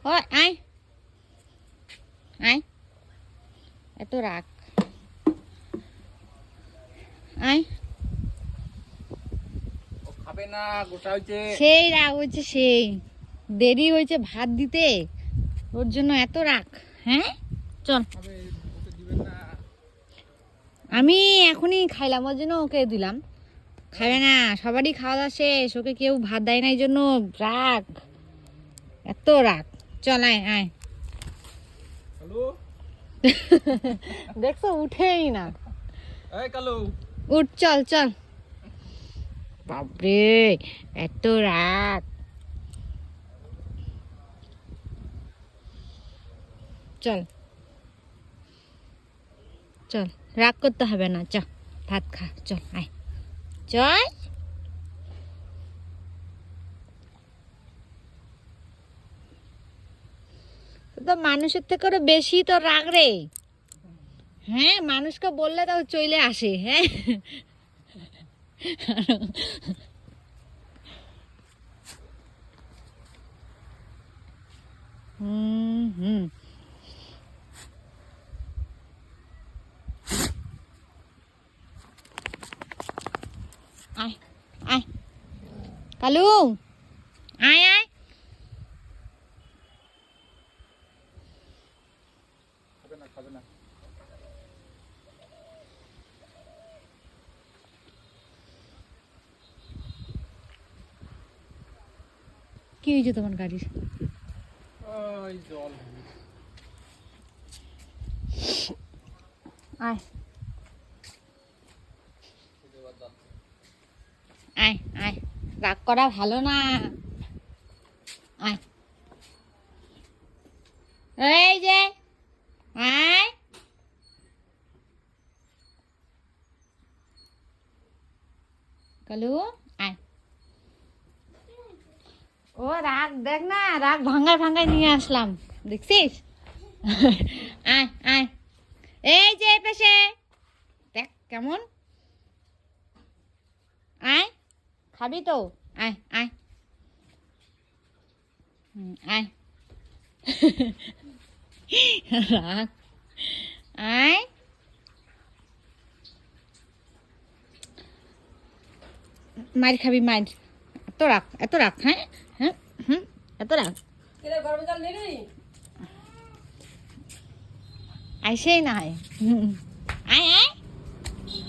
ওই আয় আয়, এত রাগ, আয়। খাবে না, গোটা হয়েছে। সেই রাগ হয়েছে, সেই দেরি হয়েছে ভাত দিতে, ওর জন্য এত রাগ। হ্যাঁ চল, আমি এখনই খাইলাম, ওর জন্য ওকে দিলাম। খাবে না, সবারই খাওয়া দাওয়া শেষ, ওকে কেউ ভাত দেয় না, এই জন্য রাগ, এত রাগ। চল আয় আয়। দেখছো উঠেই না, উঠ, চল চল। বাপরে এত রাগ, চল চল, রাগ করতে হবে না, চ ভাত খা, চল আয় চল। তো মানুষের থেকে আরো বেশি তো রাগ রে। হ্যাঁ, মানুষকে বললে তাও চলে আসে। হ্যাঁ, হুম হুম। আয় আয় কালু, আয় আয়। খাবে না। কি হয়েছে তোমার গাড়ির? ওই জল। আয় আয় আয়, রাগ করা ভালো না। আয়, এই যে আয় কালু, আয়। ও রাগ দেখ না, রাগ ভাঙায় ভাঙায় নিয়ে আসলাম, দেখছিস? আয় আয়, এই যে পেশে দেখ কেমন। আয়, খাবি তো, আয় আয়। আয়। রাগ, আয়। মার খাবি, মার। এত রাগ, এত রাগ, হ্যাঁ হ্যাঁ হুম, এত রাগ। আইসেই না হয়। আয় আয়।